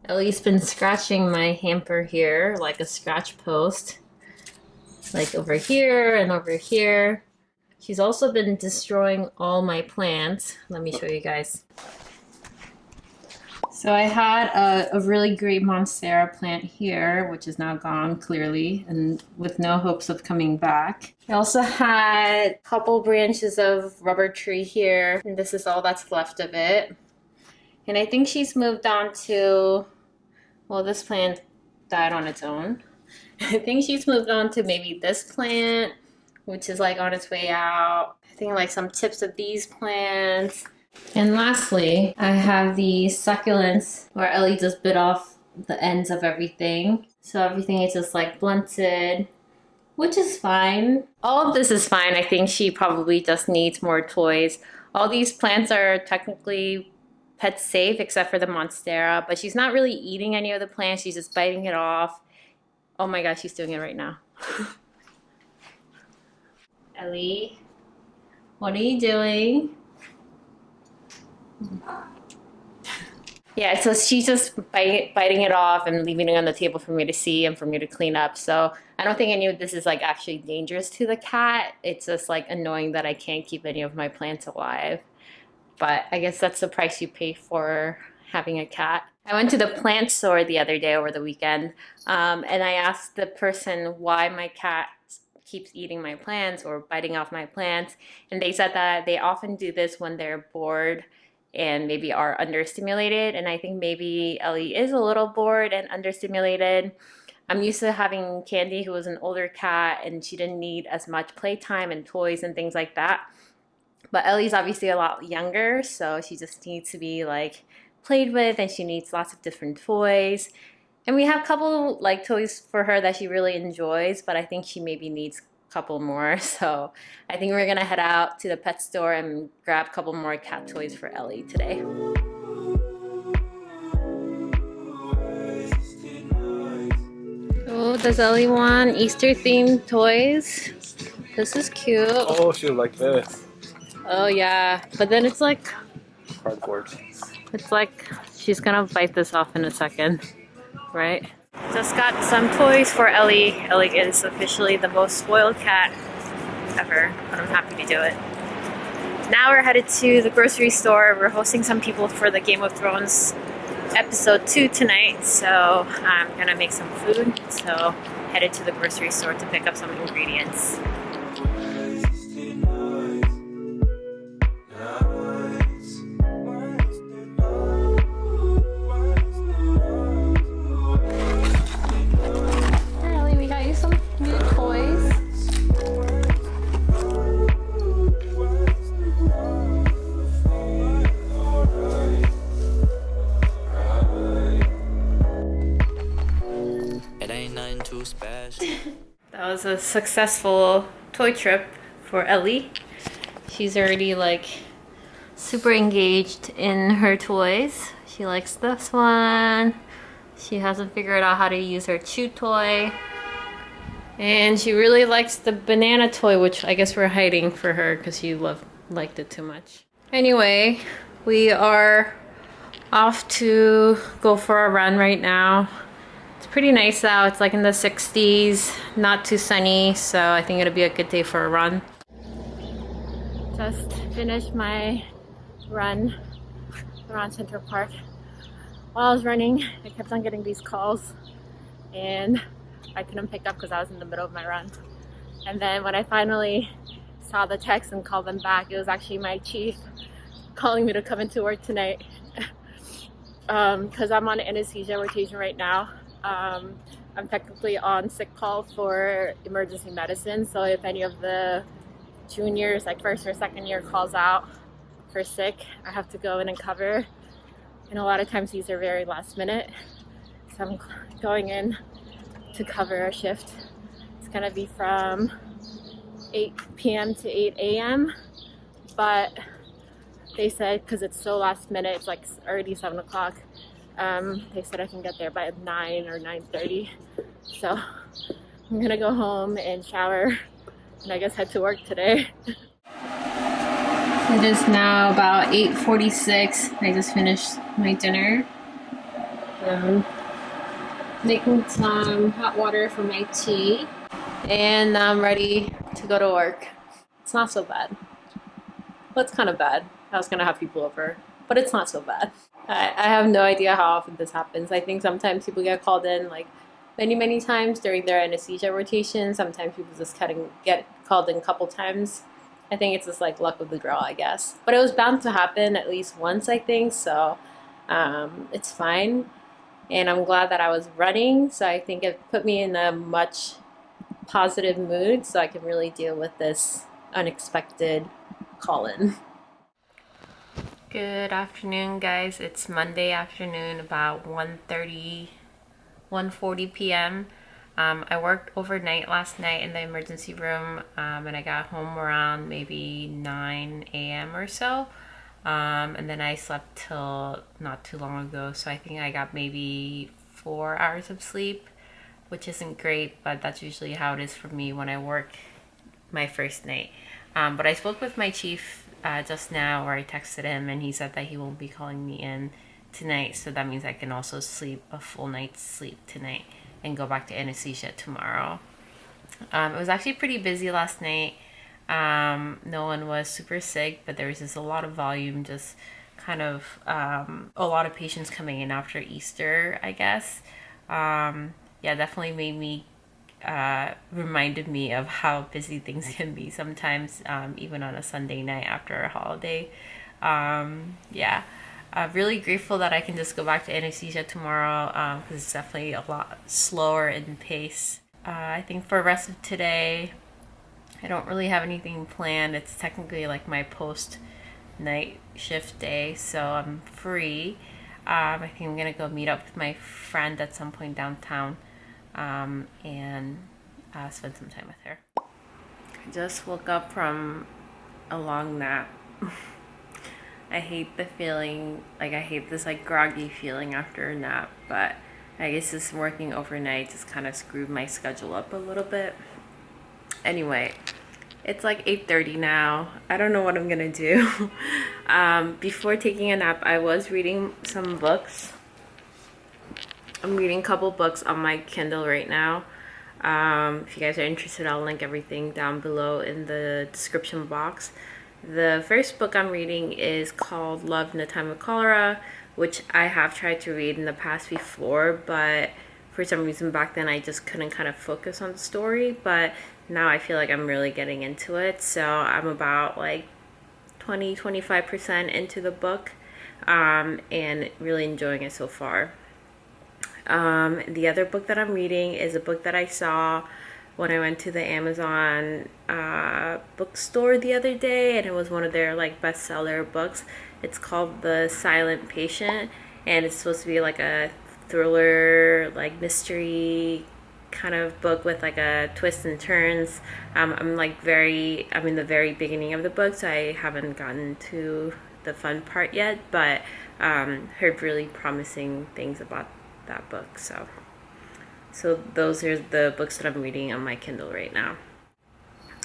Ellie's been scratching my hamper here like a scratch post, like over here and over here. She's also been destroying all my plants. Let me show you guys. So I had a really great Monstera plant here, which is now gone clearly and with no hopes of coming back. I also had a couple branches of rubber tree here, and this is all that's left of it. And I think she's moved on to, well, this plant died on its own. I think she's moved on to maybe this plant, which is like on its way out. I think like some tips of these plants. And lastly, I have the succulents where Ellie just bit off the ends of everything. So everything is just like blunted, which is fine. All of this is fine. I think she probably just needs more toys. All these plants are technically pet safe except for the Monstera, but she's not really eating any of the plants. She's just biting it off. Oh my gosh, she's doing it right now. Ellie, what are you doing? Yeah, so she's just biting it off and leaving it on the table for me to see and for me to clean up. So I don't think any of this is like actually dangerous to the cat. It's just like annoying that I can't keep any of my plants alive. But I guess that's the price you pay for having a cat. I went to the plant store the other day over the weekend, and I asked the person why my cat keeps eating my plants or biting off my plants. And they said that they often do this when they're bored and maybe are understimulated. And I think maybe Ellie is a little bored and understimulated. I'm used to having Candy, who was an older cat, and she didn't need as much playtime and toys and things like that. But Ellie's obviously a lot younger, so she just needs to be like played with, and she needs lots of different toys. And we have a couple like toys for her that she really enjoys, but I think she maybe needs couple more. So I think we're gonna head out to the pet store and grab a couple more cat toys for Ellie today. Oh, does Ellie want Easter themed toys? This is cute. Oh, she'll like this. Oh yeah, but then it's like Cardboard. It's like she's gonna bite this off in a second, right? Just got some toys for Ellie. Ellie is officially the most spoiled cat ever, but I'm happy to do it. Now we're headed to the grocery store. We're hosting some people for the Game of Thrones episode 2 tonight, so I'm gonna make some food. So headed to the grocery store to pick up some ingredients. That was a successful toy trip for Ellie. She's already like super engaged in her toys. She likes this one. She hasn't figured out how to use her chew toy. And she really likes the banana toy, which I guess we're hiding for her because she liked it too much. Anyway, we are off to go for a run right now. It's pretty nice out. It's like in the 60s, not too sunny, so I think it'll be a good day for a run. Just finished my run around Central Park. While I was running, I kept on getting these calls and I couldn't pick up because I was in the middle of my run. And then when I finally saw the text and called them back, it was actually my chief calling me to come into work tonight because I'm on anesthesia rotation right now. I'm technically on sick call for emergency medicine, so if any of the juniors, like first or second year, calls out for sick, I have to go in and cover, and a lot of times these are very last minute, so I'm going in to cover a shift. It's gonna be from 8 p.m. to 8 a.m. but they said because it's so last minute, it's like already 7 o'clock. They said I can get there by 9 or 9:30. So I'm gonna go home and shower and I guess head to work today. It is now about 8:46. I just finished my dinner. Um, Making some hot water for my tea. And I'm ready to go to work. It's not so bad. Well, it's kind of bad. I was gonna have people over, but it's not so bad. I have no idea how often this happens. I think sometimes people get called in like many times during their anesthesia rotation. Sometimes people just get called in a couple times. I think it's just like luck of the draw, I guess. But it was bound to happen at least once, I think. So it's fine. And I'm glad that I was running. So I think it put me in a much positive mood so I can really deal with this unexpected call in. Good afternoon, guys. It's Monday afternoon, about 1:40 p.m. I worked overnight last night in the emergency room, and I got home around maybe 9 a.m. or so. And then I slept till not too long ago, so I think I got maybe 4 hours of sleep, which isn't great, but that's usually how it is for me when I work my first night. But I spoke with my chief just now, or I texted him, and he said that he won't be calling me in tonight, so that means I can also sleep a full night's sleep tonight and go back to anesthesia tomorrow. It was actually pretty busy last night. No one was super sick, but there was just a lot of volume, just kind of a lot of patients coming in after Easter, I guess. Yeah, definitely made me reminded me of how busy things can be sometimes, even on a Sunday night after a holiday. Yeah, really grateful that I can just go back to anesthesia tomorrow, because it's definitely a lot slower in pace. I think for the rest of today, I don't really have anything planned. It's technically like my post night shift day, so I'm free. I think I'm gonna go meet up with my friend at some point downtown, and spend some time with her. I just woke up from a long nap. I hate the feeling, like I hate this like groggy feeling after a nap, but I guess this working overnight just kind of screwed my schedule up a little bit. Anyway, it's like 8:30 now. I don't know what I'm gonna do. Before taking a nap, I was reading some books. I'm reading a couple books on my Kindle right now. If you guys are interested, I'll link everything down below in the description box. The first book I'm reading is called Love in the Time of Cholera, which I have tried to read in the past before, but for some reason back then I just couldn't kind of focus on the story. But now I feel like I'm really getting into it, so I'm about like 25% into the book, and really enjoying it so far. The other book that I'm reading is a book that I saw when I went to the Amazon bookstore the other day, and it was one of their like bestseller books. It's called The Silent Patient, and it's supposed to be like a thriller, like mystery kind of book with like a twist and turns. I'm in the very beginning of the book, so I haven't gotten to the fun part yet, but heard really promising things about that book. So those are the books that I'm reading on my Kindle right now.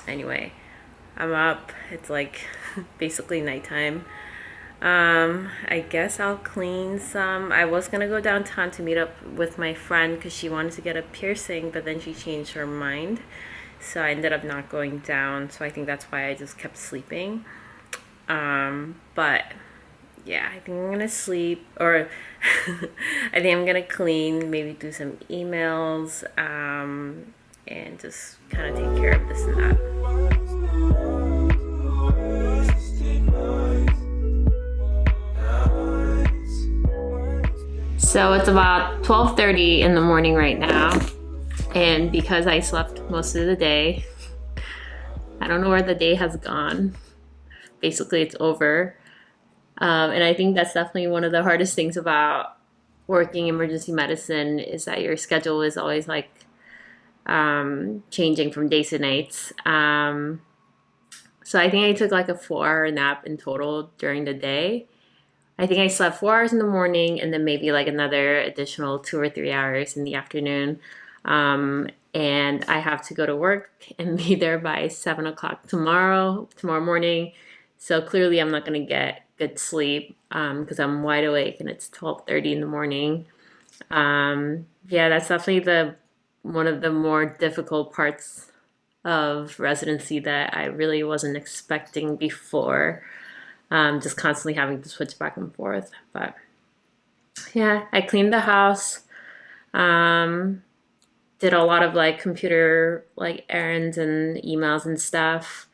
Anyway, I'm up. It's like basically nighttime. I guess I'll clean some. I was gonna go downtown to meet up with my friend because she wanted to get a piercing, but then she changed her mind. So I ended up not going down. So I think that's why I just kept sleeping. But yeah, I think I'm gonna sleep, or I think I'm gonna clean, maybe do some emails, and just kind of take care of this and that. So it's about 12:30 in the morning right now, and because I slept most of the day, I don't know where the day has gone. Basically, it's over. And I think that's definitely one of the hardest things about working emergency medicine is that your schedule is always like changing from days to nights. So I think I took like a 4 hour nap in total during the day. I think I slept 4 hours in the morning and then maybe like another additional 2 or 3 hours in the afternoon. And I have to go to work and be there by 7 o'clock tomorrow morning. So clearly I'm not going to get good sleep because I'm wide awake and it's 12:30 in the morning. Yeah, that's definitely one of the more difficult parts of residency that I really wasn't expecting before. Just constantly having to switch back and forth. But yeah, I cleaned the house. Um, did a lot of like computer like errands and emails and stuff.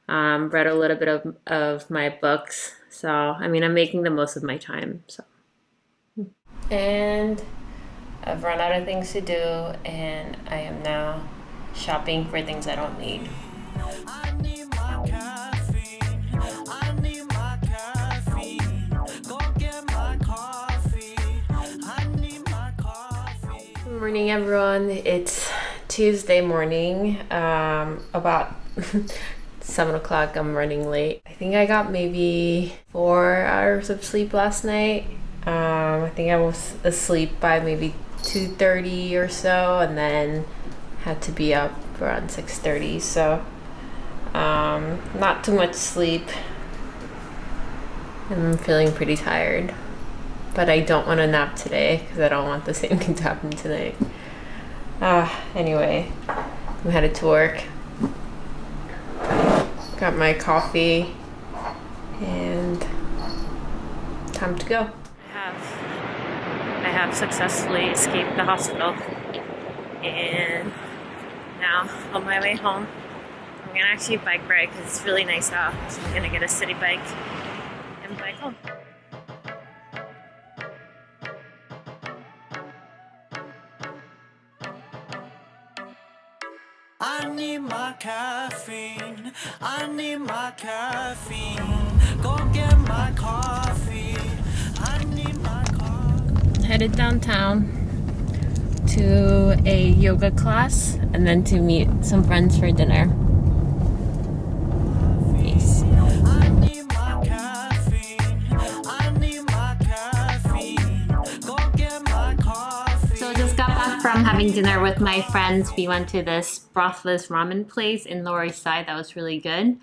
Read a little bit of my books. So I mean, I'm making the most of my time. So and I've run out of things to do, and I am now shopping for things I don't need. I need my caffeine. I need my caffeine. Go get my coffee. I need my coffee. Good morning, everyone. It's Tuesday morning. About 7 o'clock. I'm running late. I think I got maybe 4 hours of sleep last night. I think I was asleep by maybe 2:30 or so, and then had to be up around 6:30. So not too much sleep. I'm feeling pretty tired, but I don't want to nap today because I don't want the same thing to happen tonight. Anyway, I'm headed to work. Got my coffee and time to go. I have successfully escaped the hospital, and now on my way home I'm gonna actually bike ride because it's really nice out, so I'm gonna get a city bike and bike home. I need my caffeine, I need my caffeine. Go get my coffee, I need my coffee. Headed downtown to a yoga class and then to meet some friends for dinner. Peace. I need my caffeine, I need my caffeine. Go get my coffee. So I just got back from having dinner with my friends. We went to this brothless ramen place in Lower East Side. That was really good.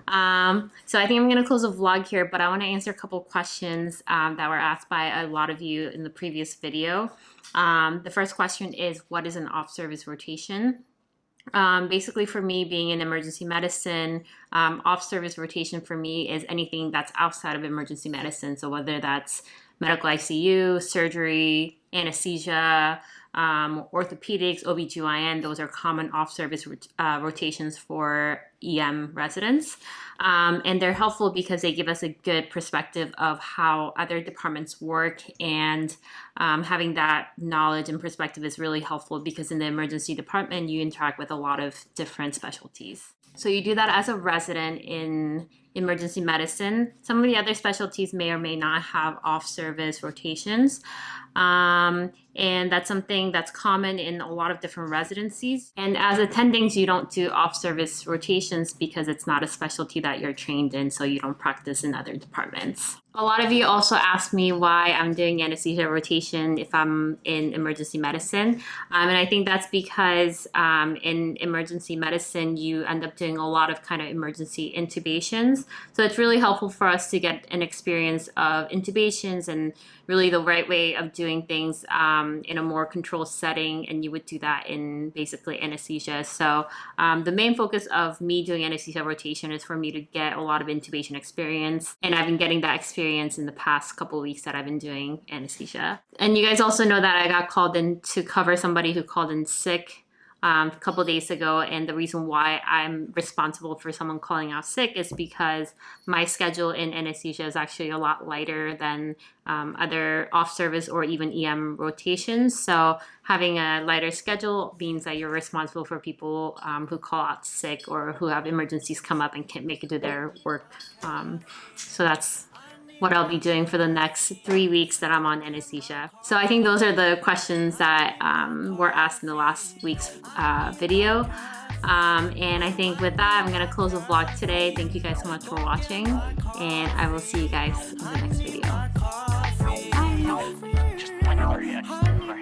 So I think I'm going to close the vlog here, but I want to answer a couple questions that were asked by a lot of you in the previous video. The first question is, what is an off-service rotation? Basically for me, being in emergency medicine, off-service rotation for me is anything that's outside of emergency medicine. So whether that's medical ICU, surgery, anesthesia, orthopedics, OBGYN, those are common off-service rotations for EM residents. And they're helpful because they give us a good perspective of how other departments work, and having that knowledge and perspective is really helpful because in the emergency department, you interact with a lot of different specialties. So you do that as a resident in emergency medicine. Some of the other specialties may or may not have off-service rotations. And that's something that's common in a lot of different residencies. And as attendings, you don't do off-service rotations because it's not a specialty that you're trained in, so you don't practice in other departments. A lot of you also asked me why I'm doing anesthesia rotation if I'm in emergency medicine. And I think that's because in emergency medicine, you end up doing a lot of kind of emergency intubations. So it's really helpful for us to get an experience of intubations and really the right way of doing things in a more controlled setting, and you would do that in basically anesthesia. So the main focus of me doing anesthesia rotation is for me to get a lot of intubation experience, and I've been getting that experience in the past couple of weeks that I've been doing anesthesia. And you guys also know that I got called in to cover somebody who called in sick a couple of days ago, and the reason why I'm responsible for someone calling out sick is because my schedule in anesthesia is actually a lot lighter than other off-service or even EM rotations. So having a lighter schedule means that you're responsible for people who call out sick or who have emergencies come up and can't make it to their work. So that's what I'll be doing for the next 3 weeks that I'm on anesthesia. So I think those are the questions that were asked in the last week's video. And I think with that, I'm gonna close the vlog today. Thank you guys so much for watching, and I will see you guys in the next video. Bye.